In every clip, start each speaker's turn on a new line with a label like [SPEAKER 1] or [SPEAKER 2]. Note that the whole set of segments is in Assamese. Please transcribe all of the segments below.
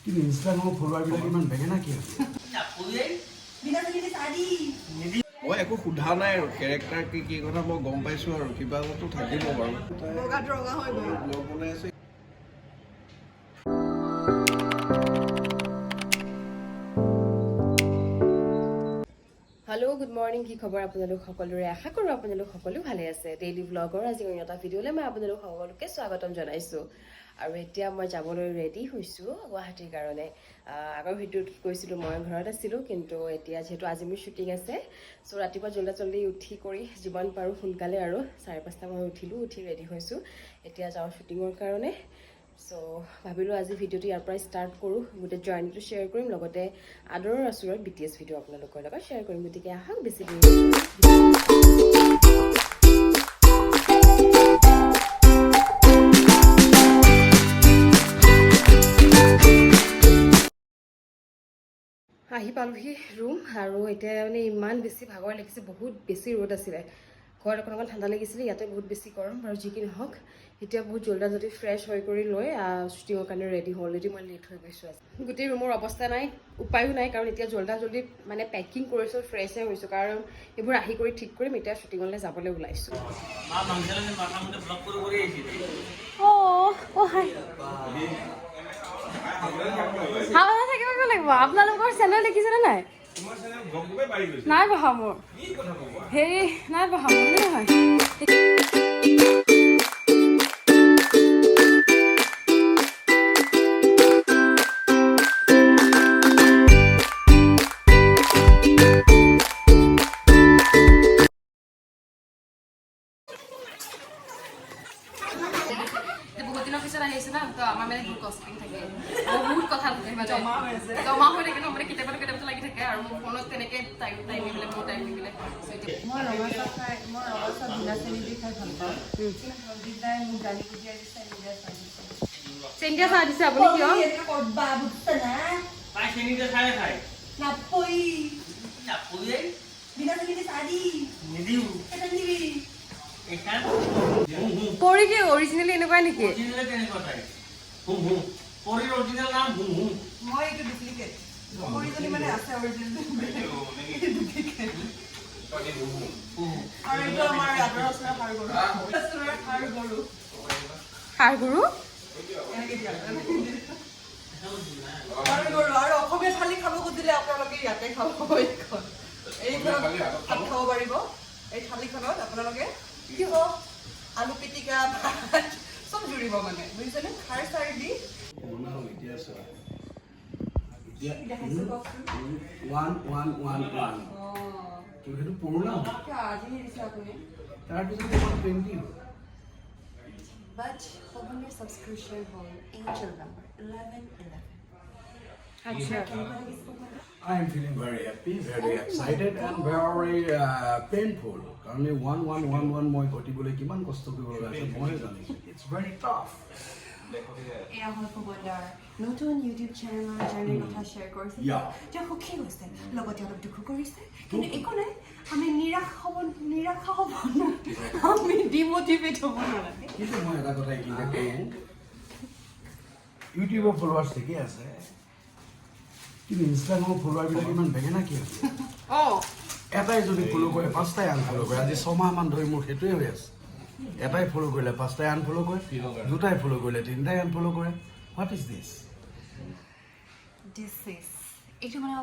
[SPEAKER 1] কিন্তু ইনষ্টাগ্ৰামৰ ফলোৱাৰবিলাক ইমান বেঙেনা কিয়?
[SPEAKER 2] মই একো সোধা নাই আৰু কেৰেক্টাৰ কি কথা মই গম পাইছোঁ আৰু কিবা এটাতো থাকিব বাৰু। ব্লগ বনাই আছে।
[SPEAKER 3] হেল্ল' গুড মৰ্ণিং, কি খবৰ আপোনালোক সকলোৰে? আশা কৰোঁ আপোনালোক সকলো ভালে আছে। ডেইলি ব্লগৰ আজি এটা ভিডিঅ'লৈ মই আপোনালোক সকলোকে স্বাগতম জনাইছোঁ। আৰু এতিয়া মই যাবলৈ ৰেডি হৈছোঁ গুৱাহাটীৰ কাৰণে। আগৰ ভিডিঅ'টোত কৈছিলোঁ মই ঘৰত আছিলোঁ, কিন্তু এতিয়া যিহেতু আজি মোৰ শ্বুটিং আছে, চ' ৰাতিপুৱা জল্দি উঠি কৰি যিমান পাৰোঁ সোনকালে আৰু 5:30 মই উঠিলোঁ, উঠি ৰেডি হৈছোঁ। এতিয়া যাওঁ শ্বুটিঙৰ কাৰণে। চ' ভাবিলোঁ আজি ভিডিঅ'টো ইয়াৰ পৰাই ষ্টাৰ্ট কৰোঁ, গোটেই জাৰ্ণিটো শ্বেয়াৰ কৰিম, লগতে আদৰৰ আচুৰৰ BTS ভিডিঅ' আপোনালোকৰ লগত শ্বেয়াৰ কৰিম। গতিকে আহক বেছি দেৰি আহি পালোহি ৰুম। আৰু এতিয়া মানে ইমান বেছি ভাগৰ লাগিছে, বহুত বেছি ৰ'দ আছিলে। ঘৰত অকণমান ঠাণ্ডা লাগিছিলে, ইয়াতে বহুত বেছি গৰম। বাৰু যি কি নহওক, এতিয়া বহুত জল্দি ফ্ৰেছ হৈ কৰি লৈ শ্বুটিঙৰ কাৰণে ৰেডি হওঁ। অলৰেডি মই লেট হৈ গৈছোঁ আজি। গোটেই ৰুমৰ অৱস্থা নাই, উপায়ো নাই, কাৰণ এতিয়া জল্দি মানে পেকিং কৰিছোঁ, ফ্ৰেছে হৈছোঁ, কাৰণ এইবোৰ আহি কৰি ঠিক কৰিম। এতিয়া শ্বুটিঙলৈ যাবলৈ ওলাইছোঁ। সাৱধানে থাকিব লাগিব। আপোনালোকৰ চেনেল দেখিছেনে নাই? নাই বহা মোৰ হেৰি, নাই বহা মোৰ নহয়। বহুত দিনৰ পিছত আহিছে না, তো আমাৰ মানে বহুত কষ্টিং থাকে, বহুত কথা থাকে, জমা হৈ থাকে ন, মানে কেতিয়াবা লাগি থাকে। আৰু মোৰ ফোনত তেনেকৈ টাইম নিমিলে, মোৰ টাইম নিমিলে।
[SPEAKER 4] মই ৰঙা চাহ বিনা চেনি দি খাই ভাল পাওঁ। সঞ্জিতাই মোক গালি পুঠিয়াই দিছে,
[SPEAKER 3] চেনিয়া চাহ দিছে আপুনি কিয়? পৰি কি অৰিজিনেলি এনেকুৱা নেকি?
[SPEAKER 4] মই এইটো ডুপ্লিকেট। অৰিজিনেলি মানে আছে, অৰিজিনেল আৰু এইটো আমাৰ আদৰৰ ওচৰৰ
[SPEAKER 3] সাৰ গৰু
[SPEAKER 4] এনেকে দিয়া আৰু অসমীয়া থালি খাব খুজিলে আপোনালোকে ইয়াতে খাব। এইখন ভাত খাব পাৰিব। এই থালিখনত আপোনালোকে কি হ'ব, আলু পিটিকা, ভাত চব জুৰিব, মানে বুজিছেনে? খাৰ চাৰ দি
[SPEAKER 1] সেইটো পুৰণা
[SPEAKER 4] আজিহে দিছে আপুনি।
[SPEAKER 1] তাৰপিছত 120 হ'ল।
[SPEAKER 3] But open your subscription home angel number 1111.
[SPEAKER 1] I am feeling very happy, very excited and very painful. কাৰণ 1111 মই ঘটিবলৈ কিমান কষ্ট কৰিব লগা আছে মইহে জানিছোঁ। It's very tough.
[SPEAKER 5] এয়া হ'ল পবনদাৰ নতুন ইউটিউব চেনেলৰ জাৰ্ণিৰ কথা শ্বেয়াৰ কৰিছে। তেওঁ সুখী হৈছে, লগতে অলপ দুখো কৰিছে, কিন্তু একো নাই, আমি নিৰাশ হ'ব নালাগে, আমি ডিমটিভেট হ'ব নালাগে।
[SPEAKER 1] কিন্তু মই এটা কথা এইখিনিতে কওঁ, ইউটিউবৰ ফলোৱাৰ্ছ ঠিকেই আছে, কিন্তু ইনষ্টাগ্ৰামৰ ফলোৱাৰবিলাক ইমান বেঙেনা কিয়? এটাই যদি ফ'ল' কৰে 5টাই আনফ'ল' কৰে। আজি 6 মাহমান ধৰি মোৰ সেইটোৱে হৈ আছে। এটাই ফ'ল' কৰিলে 5টাই আনফ'ল' কৰে, 2টাই ফ'ল' কৰিলে 3টাই আনফ'ল' কৰে। What is this?
[SPEAKER 5] এইটো মানে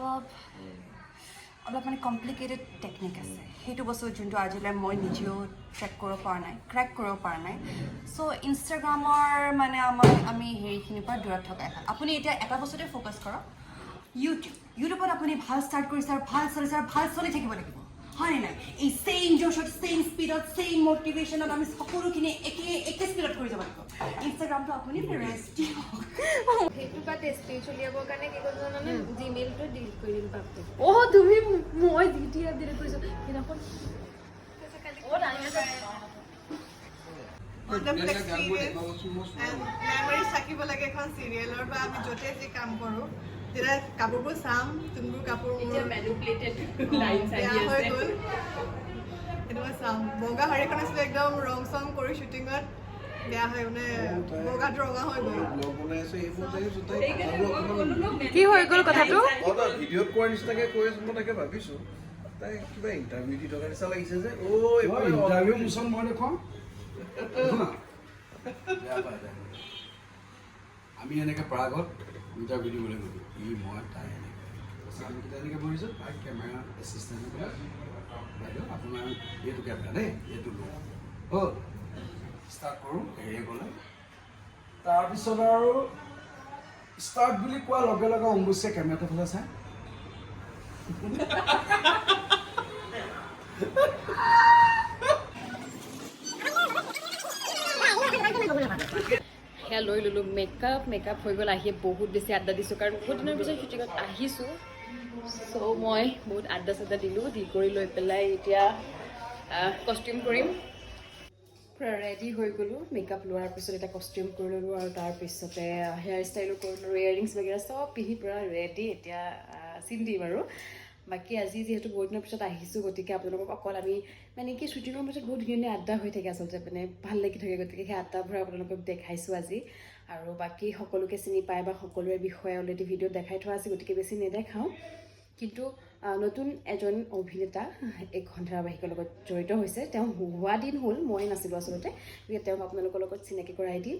[SPEAKER 5] অলপ মানে কমপ্লিকেটেড টেকনিক আছে। সেইটো বস্তু যোনটো আজিলৈ মই নিজেও ক্ৰেক কৰিব পৰা নাই। চ' ইনষ্টাগ্ৰামৰ মানে আমি হেৰিখিনিৰ পৰা দূৰত থকাই ভাল। আপুনি এতিয়া এটা বস্তুতে ফ'কাছ কৰক, ইউটিউবত আপুনি ভাল ষ্টাৰ্ট কৰিছে আৰু ভাল চলিছে আৰু ভাল চলি থাকিব লাগিব, হয়নে নাই? এই ছেইম জোচত, ছেইম স্পীডত, ছেইম মটিভেশ্যনত আমি সকলোখিনি একে স্পীডত কৰি যাব লাগিব। ইনষ্টাগ্ৰামটো আপুনি ৰেষ্ট দিয়ক।
[SPEAKER 6] সেইটো বা টেষ্টিং চলিয়াবৰ কাৰণে কি কৰিছোঁ জানানে? জিমেইলটো ডিলিট কৰি দিলোঁ বাপটো।
[SPEAKER 3] তুমি মই ডিলিট কৰিছোঁ সেইদিনাখন।
[SPEAKER 4] মেমৰিজ থাকিব লাগে এখন চিৰিয়েলৰ, বা আমি য'তে যি কাম কৰোঁ, তেতিয়া কাপোৰবোৰ চাম, যোনবোৰ কাপোৰ বেয়া হৈ গ'ল সেইটো মই চাম। বগা শাৰী এখন আছিলে, একদম ৰং চং কৰি শ্বুটিঙত বেয়া হৈ মানে বগাত ৰঙা হৈ গ'ল
[SPEAKER 2] ব্লগ বনাই আছে এইবোৰ দেখিছোঁ তাই আৰু অকণমান
[SPEAKER 3] কি হৈ গ'ল কথাটো
[SPEAKER 2] তই ভিডিঅ'ত কোৱাৰ নিচিনাকৈ কৈ আছোঁ মই তাকে ভাবিছোঁ তাই কিবা ইণ্টাৰভিউ দি থকা নিচিনা লাগিছে যে এইফালে
[SPEAKER 1] ইণ্টাৰভিউ মোচন মই দেখুৱাম আমি এনেকৈ প্ৰাগত ইণ্টাৰভিউ দিবলৈ গ'লোঁ মই তাই এনেকৈ আমি কেইটা এনেকৈ বহিছোঁ তাই কেমেৰা এছিষ্টেণ্ট বোলে বাইদেউ আপোনাৰ এইটো কেমেৰা দেই এইটো লওঁ হ'ল ষ্টাৰ্ট কৰোঁ হেৰিয়ে ক'লে তাৰপিছত আৰু ষ্টাৰ্ট বুলি কোৱাৰ লগে লগে অম্বুচিয়ে কেমেৰাটো ফালে চাই
[SPEAKER 3] সেয়া লৈ ল'লোঁ মেকআপ হৈ গ'ল আহি বহুত বেছি আড্ডা দিছোঁ কাৰণ বহুত দিনৰ পিছত শ্বুটিঙত আহিছোঁ চ' মই বহুত আড্ডা চাড্ডা দিলোঁ দি কৰি লৈ পেলাই এতিয়া কষ্টিউম কৰিম পূৰা ৰেডি হৈ গ'লোঁ মেকআপ লোৱাৰ পিছত এতিয়া কষ্টিউম কৰি ল'লোঁ আৰু তাৰপিছতে হেয়াৰ ষ্টাইলো কৰিলোঁ ইয়েৰিংছ বাগেৰা চব পিন্ধি পূৰা ৰেডি এতিয়া চিন দিম আৰু বাকী আজি যিহেতু বহুত দিনৰ পিছত আহিছোঁ গতিকে আপোনালোকক অকল আমি মানে কি শ্বুটিঙৰ পিছত বহুত ধুনীয়া আড্ডা হৈ থাকে আচলতে মানে ভাল লাগি থাকে গতিকে সেই আড্ডাবোৰ আপোনালোকক দেখাইছোঁ আজি আৰু বাকী সকলোকে চিনি পায় বা সকলোৰে বিষয়ে অলৰেডি ভিডিঅ'ত দেখাই থোৱা আছে গতিকে বেছি নেদেখাওঁ কিন্তু নতুন এজন অভিনেতা এইখন ধাৰাবাহিকৰ লগত জড়িত হৈছে তেওঁ হোৱা দিন হ'ল মই নাছিলোঁ আচলতে গতিকে তেওঁক আপোনালোকৰ লগত চিনাকি কৰাই দিম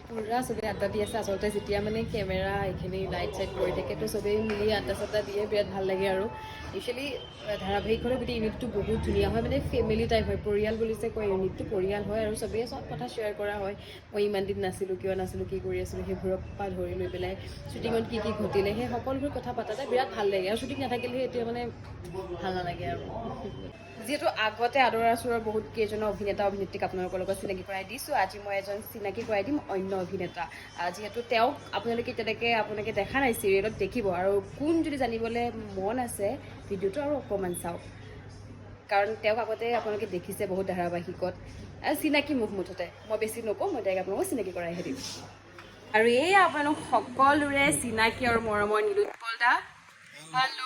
[SPEAKER 3] পূৰা চবেই আড্ডা দি আছে আচলতে যেতিয়া মানে কেমেৰা এইখিনি লাইট চাইট কৰি থাকে তো চবেই মিলি আড্ডা চাড্ডা দিয়ে বিৰাট ভাল লাগে আৰু একচুৱেলি ধাৰাবাহিকখনৰ গোটেই ইউনিটটো বহুত ধুনীয়া হয় মানে ফেমিলি টাইপ হয় পৰিয়াল বুলি যে কয় ইউনিটটো পৰিয়াল হয় আৰু চবেই চব কথা শ্বেয়াৰ কৰা হয় মই ইমান দিন নাছিলোঁ কিয় নাছিলোঁ কি কৰি আছিলোঁ সেইবোৰৰ পৰা ধৰি লৈ পেলাই শ্বুটিঙত কি কি ঘটিলে সেই সকলোবোৰ কথা পাতাতে বিৰাট ভাল লাগে আৰু শ্বুটিং নাথাকিলে এতিয়া মানে ভাল নালাগে আৰু যিহেতু আগতে আদৰ আচৰৰ বহুত কেইজনৰ অভিনেতা অভিনেত্ৰীক আপোনালোকৰ লগত চিনাকি কৰাই দিছোঁ আজি মই এজন চিনাকি কৰাই দিম অন্য অভিনেতা যিহেতু তেওঁক আপোনালোকে আপোনালোকে দেখা নাই চিৰিয়েলত দেখিব আৰু কোন যদি জানিবলৈ মন আছে ভিডিঅ'টো আৰু অকণমান চাওক কাৰণ তেওঁক আগতে আপোনালোকে দেখিছে বহুত ধাৰাবাহিকত চিনাকি মুখ মুঠতে মই বেছি নকওঁ মই তেওঁক আপোনালোকক চিনাকি কৰাইহে দিম আৰু এই আপোনালোক সকলোৰে চিনাকি আৰু মৰমৰ নীলোৎপল দা হেল্ল'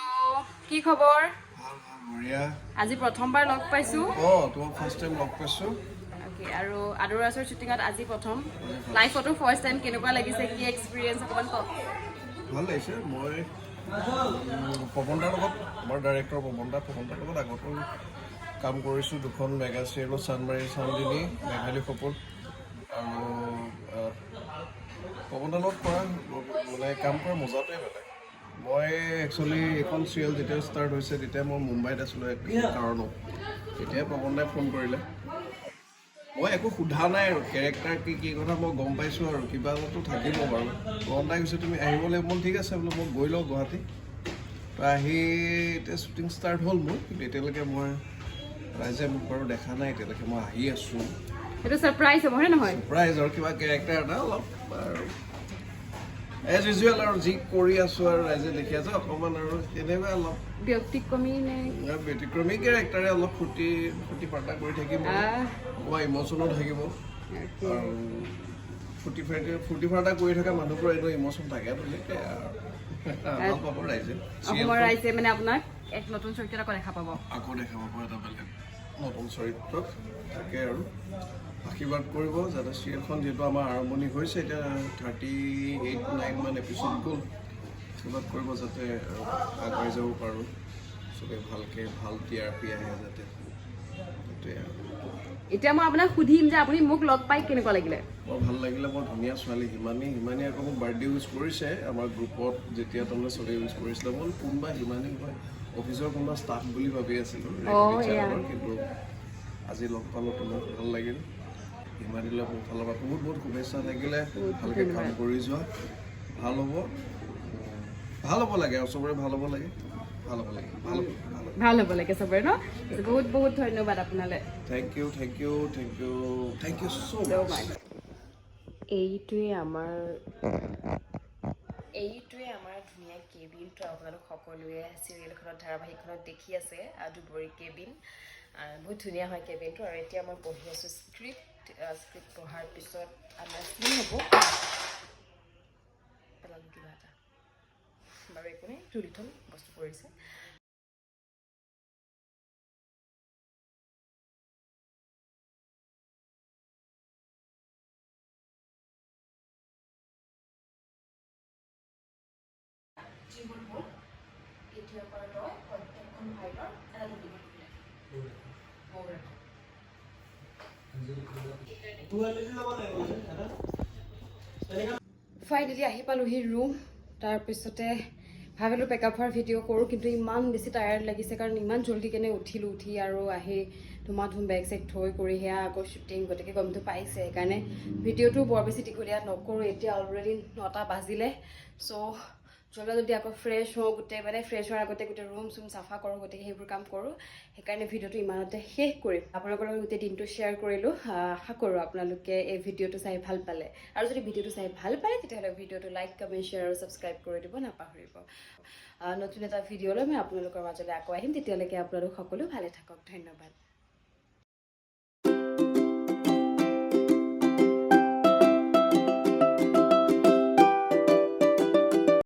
[SPEAKER 3] কি খবৰ আজি প্ৰথমবাৰ লগ পাইছোঁ
[SPEAKER 2] তোমাক ফাৰ্ষ্ট টাইম লগ পাইছোঁ
[SPEAKER 3] অ'কে আৰু আদৰ আচৰ শ্বুটিঙত আজি প্ৰথম লাইফতো ফাৰ্ষ্ট টাইম কেনেকুৱা লাগিছে কি এক্সপিৰিয়েঞ্চ অকণমান কওক
[SPEAKER 2] ভাল লাগিছে মই পৱনদাৰ লগত আমাৰ ডাইৰেক্টৰ পৱনদাৰ লগত আগতো কাম কৰিছোঁ দুখন মেগা চিৰিয়েলত চানমাৰী চানদিনী মেঘালী সপোন আৰু পৱনদাৰ লগত কৰা মানে কাম কৰা মজাটোৱে বেলেগ মই একচুৱেলি এইখন চিৰিয়েল যেতিয়া ষ্টাৰ্ট হৈছে তেতিয়া মই মুম্বাইত আছিলোঁ এক কাৰণত তেতিয়াই পৱনদাই ফোন কৰিলে মই একো সোধা নাই আৰু কেৰেক্টাৰ কি কথা মই গম পাইছোঁ আৰু কিবা এটাতো থাকিব বাৰু পৱনদাই কৈছে তুমি আহিব লাগিব মই ঠিক আছে বোলো মই গৈ লওঁ গুৱাহাটী তো আহি এতিয়া শ্বুটিং ষ্টাৰ্ট হ'ল মোৰ কিন্তু এতিয়ালৈকে মই ৰাইজে মোক বাৰু দেখা নাই এতিয়ালৈকে মই আহি আছোঁ
[SPEAKER 3] এইটো ছাৰপ্ৰাইজ হ'ব হয়নে নহয়
[SPEAKER 2] ছাৰপ্ৰাইজ আৰু কিবা কেৰেক্টাৰ এটা অলপ আৰু এজ ইউজুৱেল আৰু যি কৰি আছোঁ আৰু ৰাইজে দেখি আছে অকণমান আৰু তেনেকুৱা অলপ
[SPEAKER 3] ব্যক্তিক্ৰমী নে
[SPEAKER 2] ব্যতিক্ৰমী কেৰেক্টাৰে অলপ ফূৰ্তি ফাৰ্তা কৰি থাকিব মই ইম'চনো থাকিব আৰু ফূৰ্তি ফাৰ্তা কৰি থকা মানুহবোৰৰ এইটো ইম'চন থাকে তেনেকৈ ভাল পাব ৰাইজে
[SPEAKER 3] অসমৰ ৰাইজে মানে আপোনাক এক নতুন চৰিত্ৰ আকৌ দেখা পাব
[SPEAKER 2] এটা বেলেগ নতুন চৰিত্ৰত তাকে আৰু আশীৰ্বাদ কৰিব যাতে চিৰিয়েলখন যিহেতু আমাৰ আৰম্ভণি হৈছে এতিয়া 38-39 এপিছড গ'ল আশীৰ্বাদ কৰিব যাতে আগুৱাই যাব পাৰোঁ চবেই ভালকৈ ভাল TRP আহে যাতে সেইটোৱে আৰু
[SPEAKER 3] এতিয়া মই আপোনাক সুধিম যে আপুনি মোক লগ পাই কেনেকুৱা লাগিলে
[SPEAKER 2] বৰ ভাল লাগিলে বৰ ধুনীয়া ছোৱালী হিমানী আকৌ মোক বাৰ্থডে উইচ কৰিছে আমাৰ গ্ৰুপত যেতিয়া তাৰমানে চবেই উইচ কৰিছিলে মই কোনোবা হিমানী হয় অফিচৰ কোনোবা ষ্টাফ বুলি ভাবি আছিলোঁ কিন্তু আজি লগ পালোঁ তোমাক ভাল লাগিল হিমানীলৈ মোৰ ফালৰ পৰা বহুত শুভেচ্ছা থাকিলে ভালকৈ কাম কৰি যোৱা ভাল হ'ব লাগে আৰু চবৰে ভাল হ'ব লাগে
[SPEAKER 3] ভাল হ'ব লাগে চবৰে ন বহুত ধন্যবাদ আপোনালৈ
[SPEAKER 2] থেংক ইউ ছ' মাছ
[SPEAKER 3] এইটোৱে আমাৰ ধুনীয়া কেবিনটো আপোনালোক সকলোৱে চিৰিয়েলখনত ধাৰাবাহিকখনত দেখি আছে দুবৰী কেবিন বহুত ধুনীয়া হয় কেবিনটো আৰু এতিয়া মই পঢ়ি আছোঁ স্ক্ৰিপ্ট পঢ়াৰ পিছত আমাৰ চিন হ'ব পেলালোঁ কিবা এটা বাৰু একো নাই তুলি থ'ম বস্তু পৰিছে ইয়াৰ পৰা লয় প্ৰত্যেকখন ফাইলৰ এটা টপিক ফাইনেলি আহি পালোহি ৰুম তাৰপিছতে ভাবিলোঁ পেকআপ হোৱাৰ ভিডিঅ' কৰোঁ কিন্তু ইমান বেছি টায়াৰ্ড লাগিছে কাৰণ ইমান জল্দি কেনে উঠিলোঁ উঠি আৰু আহি ধুমা ধুম বেগ চেগ থৈ কৰি সেয়া আকৌ শ্বুটিং গতিকে গমটো পাইছে সেইকাৰণে ভিডিঅ'টো বৰ বেছি দীঘলীয়া নকৰোঁ এতিয়া অলৰেডি 9টা বাজিলে চ' জলদি আকৌ ফ্ৰেছ হওঁ গোটেই মানে ফ্ৰেছ হোৱাৰ আগতে গোটেই ৰুম চুম চাফা কৰোঁ গতিকে সেইবোৰ কাম কৰোঁ সেইকাৰণে ভিডিঅ'টো ইমানতে শেষ কৰিম আপোনালোকৰ লগত গোটেই দিনটো শ্বেয়াৰ কৰিলোঁ আশা কৰোঁ আপোনালোকে এই ভিডিঅ'টো চাই ভাল পালে আৰু যদি ভিডিঅ'টো চাই ভাল পায় তেতিয়াহ'লে ভিডিঅ'টো লাইক কমেণ্ট শ্বেয়াৰ আৰু ছাবস্ক্ৰাইব কৰি দিব নাপাহৰিব নতুন এটা ভিডিঅ'লৈ মই আপোনালোকৰ মাজলৈ আকৌ আহিম তেতিয়ালৈকে আপোনালোক সকলো ভালে থাকক ধন্যবাদ